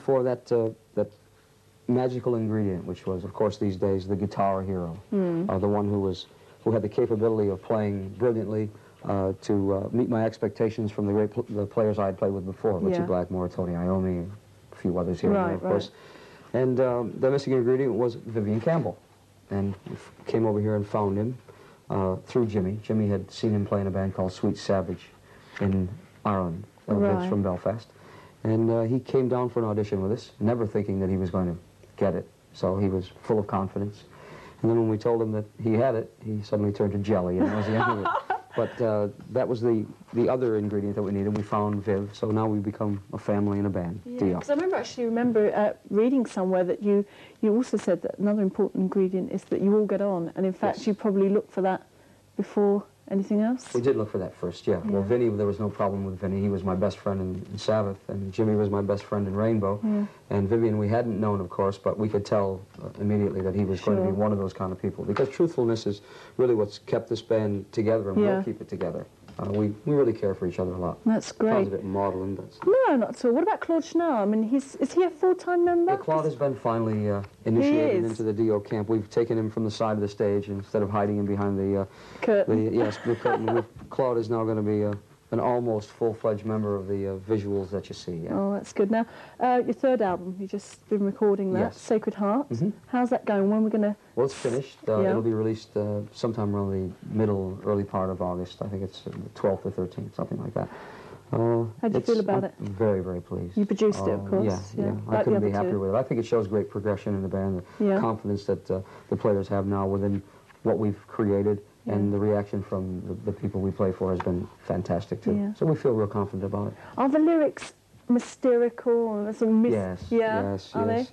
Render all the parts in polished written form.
for that, that magical ingredient, which was, of course, these days, the guitar hero. The one who had the capability of playing brilliantly, to meet my expectations from the players I had played with before, Richie Blackmore, Tony Iommi, a few others here and there, of course. And the missing ingredient was Vivian Campbell. And we came over here and found him through Jimmy. Jimmy had seen him play in a band called Sweet Savage in Ireland, Viv's from Belfast. And he came down for an audition with us, never thinking that he was going to get it. So he was full of confidence. And then when we told him that he had it, he suddenly turned to jelly, and that was the end of it. But that was the other ingredient that we needed. We found Viv, so now we've become a family and a band. Yeah, because I remember reading somewhere that you also said that another important ingredient is that you all get on, and in fact you probably look for that before anything else? We did look for that first, yeah. Well, Vinny, there was no problem with Vinny. He was my best friend in Sabbath, and Jimmy was my best friend in Rainbow. And Vivian we hadn't known, of course, but we could tell immediately that he was going to be one of those kind of people. Because truthfulness is really what's kept this band together, and we'll keep it together. We really care for each other a lot. That's great. Sounds a bit maudlin, but... No, not at all. What about Claude Schnell? I mean, is he a full-time member? Yeah, Claude has been finally initiated into the Dio camp. We've taken him from the side of the stage instead of hiding him behind the... curtain. The curtain. Claude is now going to be an almost full-fledged member of the visuals that you see. Yeah. Oh, that's good. Now, your third album, you've just been recording that, Sacred Heart. How's that going? When are we going to... Well, it's finished. It'll be released sometime around the early part of August. I think it's the 12th or 13th, something like that. How do you feel about it? Very, very pleased. You produced it, of course. Yeah. I couldn't be happier with it. I think it shows great progression in the band, the confidence that the players have now within what we've created, and the reaction from the people we play for has been fantastic, too. So we feel real confident about it. Are the lyrics mysterical? Yes. Yeah,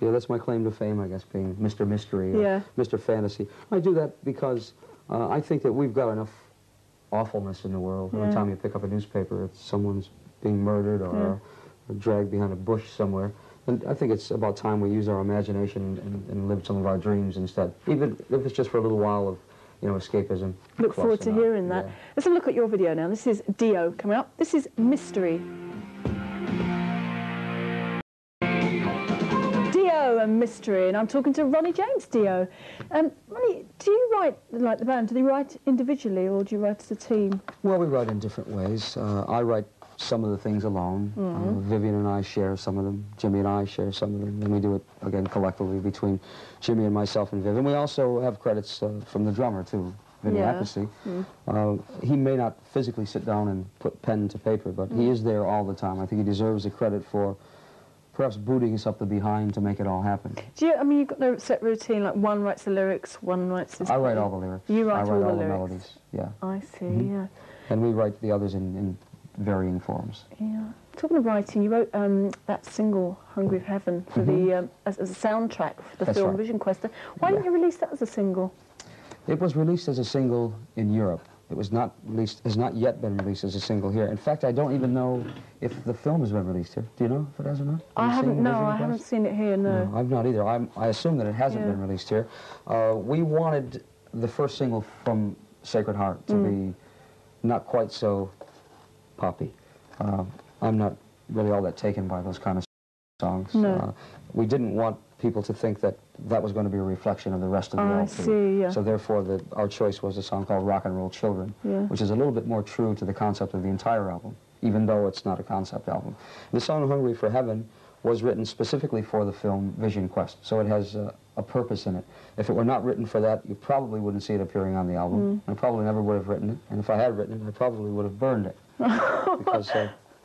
that's my claim to fame, I guess, being Mr. Mystery, Mr. Fantasy. I do that because I think that we've got enough awfulness in the world. Every time you pick up a newspaper, it's someone's being murdered or dragged behind a bush somewhere. And I think it's about time we use our imagination and live some of our dreams instead, even if it's just for a little while of, you know, escapism. Look forward to hearing that. Let's have a look at your video now. This is Dio coming up. This is Mystery. Dio and Mystery, and I'm talking to Ronnie James Dio. Ronnie, do you write, like the band, do they write individually or do you write as a team? Well, we write in different ways. I write some of the things alone. Vivian and I share some of them. Jimmy and I share some of them. And we do it, again, collectively between Jimmy and myself and Vivian. We also have credits from the drummer, too, Vinny Appice. He may not physically sit down and put pen to paper, but he is there all the time. I think he deserves the credit for perhaps booting us up the behind to make it all happen. Do you, I mean, you've got no set routine, like one writes the lyrics, one writes the... I write all the lyrics. You write all the lyrics? Melodies, yeah. I see, And we write the others in varying forms. Yeah. Talking of writing, you wrote that single, Hungry for Heaven, for the as a soundtrack for the film Vision Quest. Why didn't you release that as a single? It was released as a single in Europe. It was not released, has not yet been released as a single here. In fact, I don't even know if the film has been released here. Do you know if it has or not? I haven't seen it here, no. I've not either. I assume that it hasn't been released here. We wanted the first single from Sacred Heart to be not quite so poppy. I'm not really all that taken by those kind of songs. No. We didn't want people to think that that was going to be a reflection of the rest of the LP. So therefore, our choice was a song called Rock and Roll Children, which is a little bit more true to the concept of the entire album, even though it's not a concept album. The song Hungry for Heaven was written specifically for the film Vision Quest, so it has a purpose in it. If it were not written for that, you probably wouldn't see it appearing on the album. I probably never would have written it, and if I had written it, I probably would have burned it. Because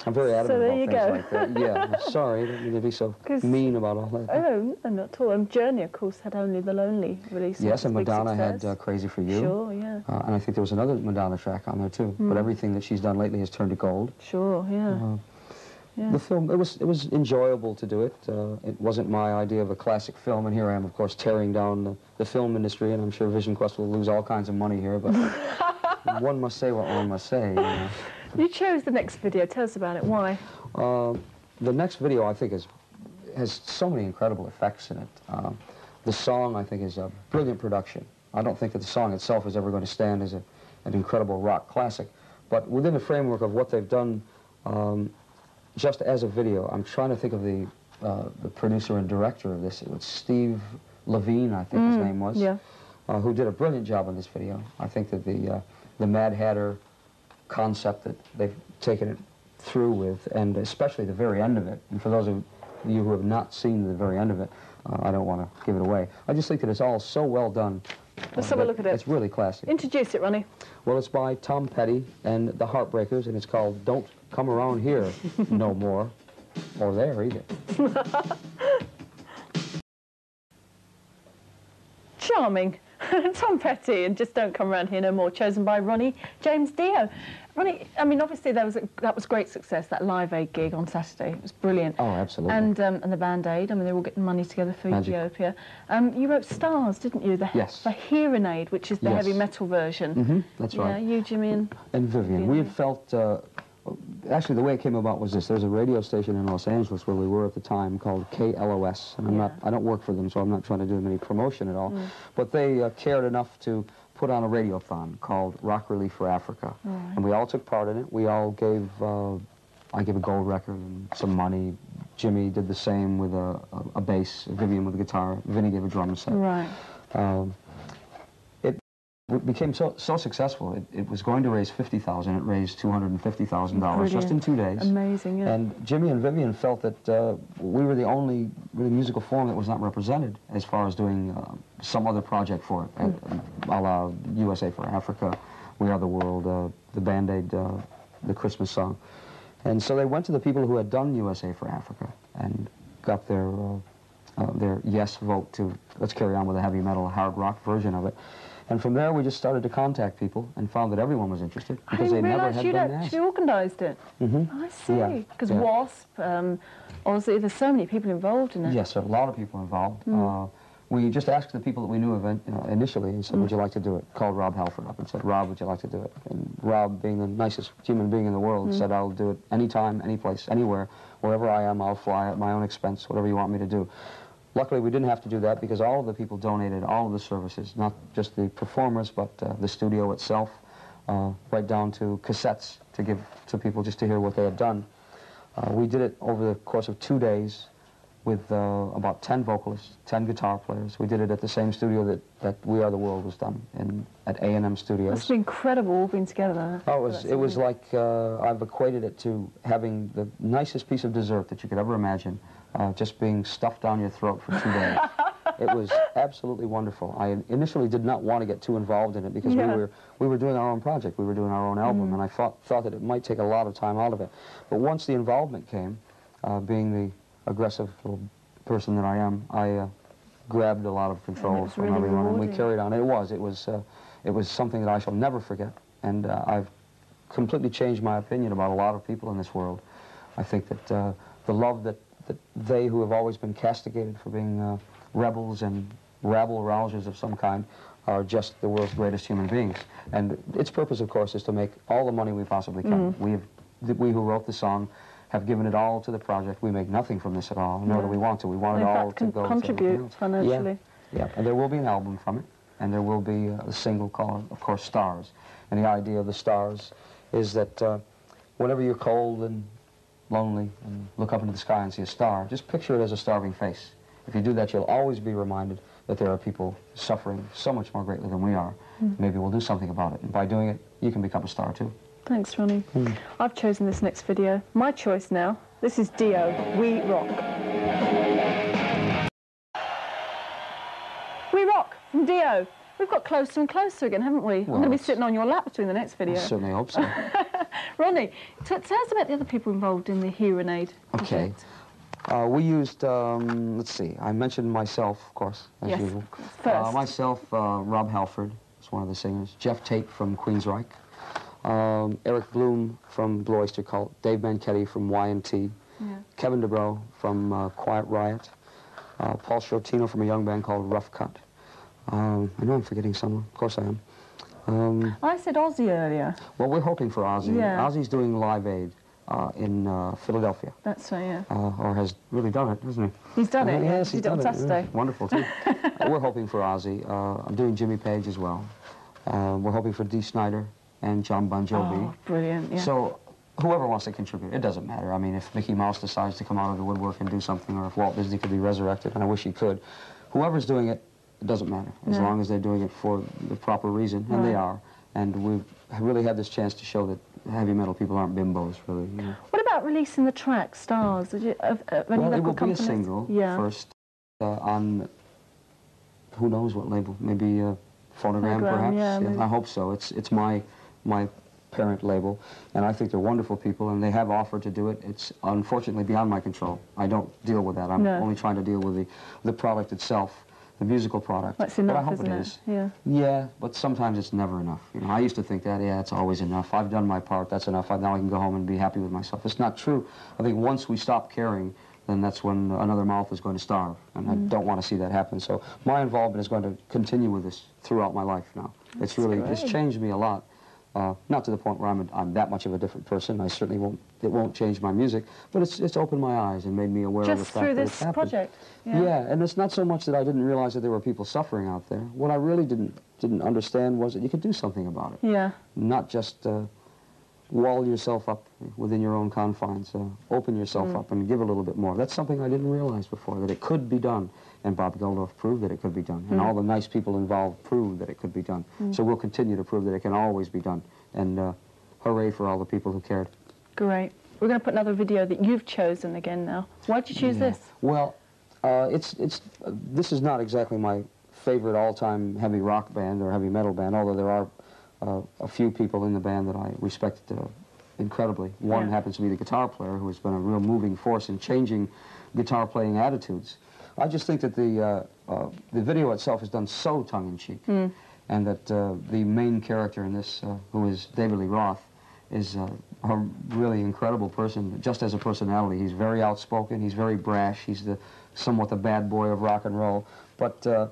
I'm very adamant about things like that. Yeah, I'm sorry, I don't mean to be so mean about all that. Oh, no, not at all. Journey, of course, had Only the Lonely released. Yes, and Madonna had Crazy for You. Sure, yeah. And I think there was another Madonna track on there, too. But everything that she's done lately has turned to gold. Sure, yeah. The film, it was enjoyable to do it. It wasn't my idea of a classic film, and here I am, of course, tearing down the film industry, and I'm sure Vision Quest will lose all kinds of money here, but one must say what one must say. You know. You chose the next video. Tell us about it. Why? The next video, I think, has so many incredible effects in it. The song, I think, is a brilliant production. I don't think that the song itself is ever going to stand as an incredible rock classic, but within the framework of what they've done just as a video, I'm trying to think of the the producer and director of this. It was Steve Levine, I think his name was, yeah. Who did a brilliant job on this video. I think that the Mad Hatter concept that they've taken it through with, and especially the very end of it, and for those of you who have not seen the very end of it, I don't want to give it away. I just think that it's all so well done. Let's have a look at it. It's really classic. Introduce it, Ronnie. Well, it's by Tom Petty and the Heartbreakers, and it's called Don't Come Around Here No More, or there either. Charming. Tom Petty and Just Don't Come Around Here No More, chosen by Ronnie James Dio. Ronnie, I mean, obviously that was great success, that Live Aid gig on Saturday. It was brilliant. Oh, absolutely. And the Band Aid, I mean, they were all getting money together for Ethiopia. You wrote Stars, didn't you? Yes. The Hearing Aid, which is the heavy metal version. That's right. Yeah, you, Jimmy, and Vivian. We had felt, actually the way it came about was this. There's a radio station in Los Angeles where we were at the time called KLOS, and I don't work for them, so I'm not trying to do them any promotion at all, but they cared enough to put on a radiothon called Rock Relief for Africa, and we all took part in it. We all gave, I gave a gold record and some money. Jimmy did the same with a bass, Vivian with a guitar, Vinny gave a drum set. Right. It became so successful. It was going to raise $50,000. It raised $250,000 just in 2 days. Amazing, yeah. And Jimmy and Vivian felt that we were the only really musical form that was not represented as far as doing some other project for it, a la USA for Africa, We Are the World, the Band Aid, the Christmas song. And so they went to the people who had done USA for Africa and got their yes vote to let's carry on with a heavy metal, hard rock version of it. And from there, we just started to contact people and found that everyone was interested because they never had been asked. You'd actually organised it. I see. Because Wasp, Ozzy, there's so many people involved in it. Yes, there are a lot of people involved. We just asked the people that we knew initially and said, would you like to do it? Called Rob Halford up and said, Rob, would you like to do it? And Rob, being the nicest human being in the world, said, I'll do it anytime, any place, anywhere. Wherever I am, I'll fly at my own expense, whatever you want me to do. Luckily, we didn't have to do that because all of the people donated all of the services, not just the performers, but the studio itself, right down to cassettes to give to people just to hear what they had done. We did it over the course of 2 days with about 10 vocalists, 10 guitar players. We did it at the same studio that We Are the World was done, at A&M Studios. That's incredible, all being together. Oh, it was like, I've equated it to having the nicest piece of dessert that you could ever imagine, just being stuffed down your throat for 2 days. It was absolutely wonderful. I initially did not want to get too involved in it because we were doing our own project, we were doing our own album, and I thought that it might take a lot of time out of it. But once the involvement came, being the aggressive little person that I am, I grabbed a lot of control from everyone, and we carried on. It was something that I shall never forget, and I've completely changed my opinion about a lot of people in this world. I think that the love that they who have always been castigated for being rebels and rabble-rousers of some kind are just the world's greatest human beings. And its purpose, of course, is to make all the money we possibly can. We who wrote the song have given it all to the project. We make nothing from this at all, nor do we want to. We want it all to go to contribute financially. Yeah, and there will be an album from it, and there will be a single called, of course, Stars. And the idea of the stars is that whenever you're cold and lonely and look up into the sky and see a star, just picture it as a starving face. If you do that, you'll always be reminded that there are people suffering so much more greatly than we are. Maybe we'll do something about it. And by doing it, you can become a star too. Thanks, Ronnie. I've chosen this next video. My choice now. This is Dio, We Rock. We Rock from Dio. We've got closer and closer again, haven't we? Well, I'm going to be sitting on your lap between the next video. I certainly hope so. Ronnie, tell us about the other people involved in the Hearing Aid project. We used, let's see, I mentioned myself, of course, as usual. First. Myself, Rob Halford was one of the singers, Jeff Tate from Queensryche, Eric Bloom from Blue Oyster Cult, Dave Manchetti from Y&T, Kevin DeBro from Quiet Riot, Paul Shortino from a young band called Rough Cut. I know I'm forgetting someone, of course I am. I said Ozzy earlier. Well, we're hoping for Ozzy. Yeah. Ozzy's doing Live Aid in Philadelphia. That's right, yeah. Or has really done it, hasn't he? He's done it, yes. He's done it on Saturday. Yeah. Wonderful, too. We're hoping for Ozzy. I'm doing Jimmy Page as well. We're hoping for Dee Snider and John Bon Jovi. Oh, brilliant, yeah. So whoever wants to contribute, it doesn't matter. I mean, if Mickey Mouse decides to come out of the woodwork and do something, or if Walt Disney could be resurrected, and I wish he could, whoever's doing it, it doesn't matter, as long as they're doing it for the proper reason, and they are. And we've really had this chance to show that heavy metal people aren't bimbos, really. You know. What about releasing the track, Stars? Did you, well, it will be a single first on, who knows what label, maybe Phonogram, perhaps? Yeah, I hope so. It's my parent label, and I think they're wonderful people, and they have offered to do it. It's unfortunately beyond my control. I don't deal with that. I'm only trying to deal with the product itself, the musical product. That's enough, but I hope isn't it is. Yeah, but sometimes it's never enough. You know, I used to think that, yeah, it's always enough. I've done my part, that's enough. Now I can go home and be happy with myself. It's not true. I think once we stop caring, then that's when another mouth is going to starve, and I don't want to see that happen. So my involvement is going to continue with this throughout my life now. It's really, it's changed me a lot. Not to the point where I'm that much of a different person. I certainly won't, it won't change my music, but it's opened my eyes and made me aware of the fact that it's happened. Just through this project? Yeah, and it's not so much that I didn't realize that there were people suffering out there. What I really didn't understand was that you could do something about it. Yeah. Not just wall yourself up within your own confines. Open yourself up and give a little bit more. That's something I didn't realize before, that it could be done. And Bob Geldof proved that it could be done. And all the nice people involved proved that it could be done. So we'll continue to prove that it can always be done. And hooray for all the people who cared. Great. We're going to put another video that you've chosen again now. Why did you choose this? Well, this is not exactly my favorite all-time heavy rock band or heavy metal band, although there are a few people in the band that I respect incredibly. One happens to be the guitar player, who has been a real moving force in changing guitar playing attitudes. I just think that the video itself is done so tongue-in-cheek, and that the main character in this, who is David Lee Roth, is a really incredible person. Just as a personality, he's very outspoken, he's very brash, he's somewhat the bad boy of rock and roll, but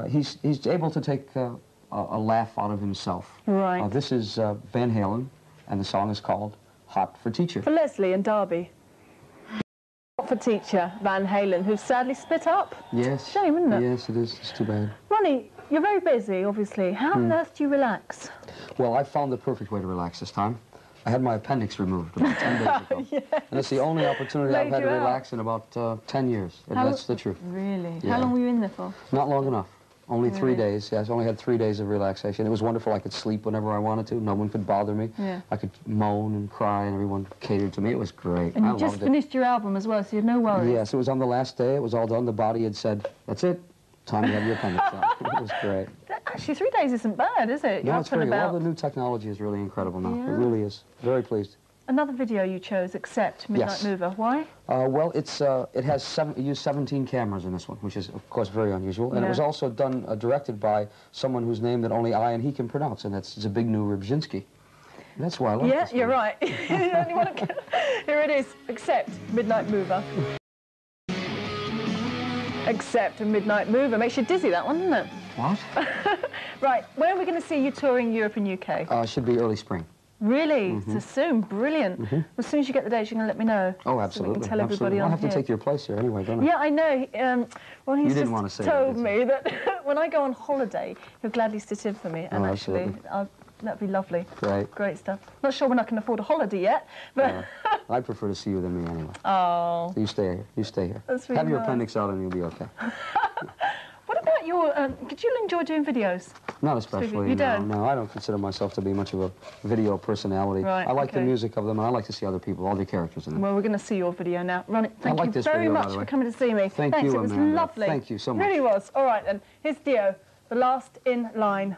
he's able to take a laugh out of himself. Right. This is Van Halen, and the song is called Hot for Teacher. For Leslie and Derby. Hot for Teacher, Van Halen, who's sadly split up. Yes. Shame, isn't it? Yes, it is. It's too bad. Ronnie, you're very busy, obviously. How on earth do you relax? Well, I found the perfect way to relax this time. I had my appendix removed about 10 days ago. And it's the only opportunity I've had to relax in about 10 years. That's the truth. Really? Yeah. How long were you in there for? Not long enough. Only 3 days. Yes, I only had 3 days of relaxation. It was wonderful. I could sleep whenever I wanted to. No one could bother me. Yeah. I could moan and cry, and everyone catered to me. It was great. And you just finished your album as well, so you had no worries. Yes, it was on the last day. It was all done. The body had said, that's it. Time to have your appendix out. It was great. Actually, 3 days isn't bad, is it? No, it's very good. All the new technology is really incredible now. Yeah. It really is. Very pleased. Another video you chose, Accept, Midnight Mover. Why? Well, it used 17 cameras in this one, which is, of course, very unusual. And it was also done, directed by someone whose name that only I and he can pronounce, and that's Zbigniew Rybczynski. That's why I like this you're one. right. Here it is, Accept, Midnight Mover. Accept a Midnight Mover. Makes you dizzy, that one, doesn't it? What? Right, when are we going to see you touring Europe and UK? Should be early spring. Really? So soon? Brilliant. As soon as you get the dates, you're going to let me know. Oh, absolutely. So we can tell everybody I'll on have to take your place here anyway, don't I? Yeah, I know. Well, he's didn't want to say told me that when I go on holiday, he'll gladly sit in for me. And actually, that'd be lovely. Great. Great stuff. Not sure when I can afford a holiday yet, but... I'd prefer to see you than me anyway. Oh. So you stay here. You stay here. That's really Have your nice. appendix out and you'll be okay. What about your... did you enjoy doing videos? Not especially. You don't? No, I don't consider myself to be much of a video personality. Right, I like the music of them, and I like to see other people, all the characters in them. Well, we're going to see your video now. Ronnie, thank you very video, much for coming to see me. Thanks, you, it was Amanda. lovely. Thank you so much. It really was. All right, then. Here's Dio, The Last in Line.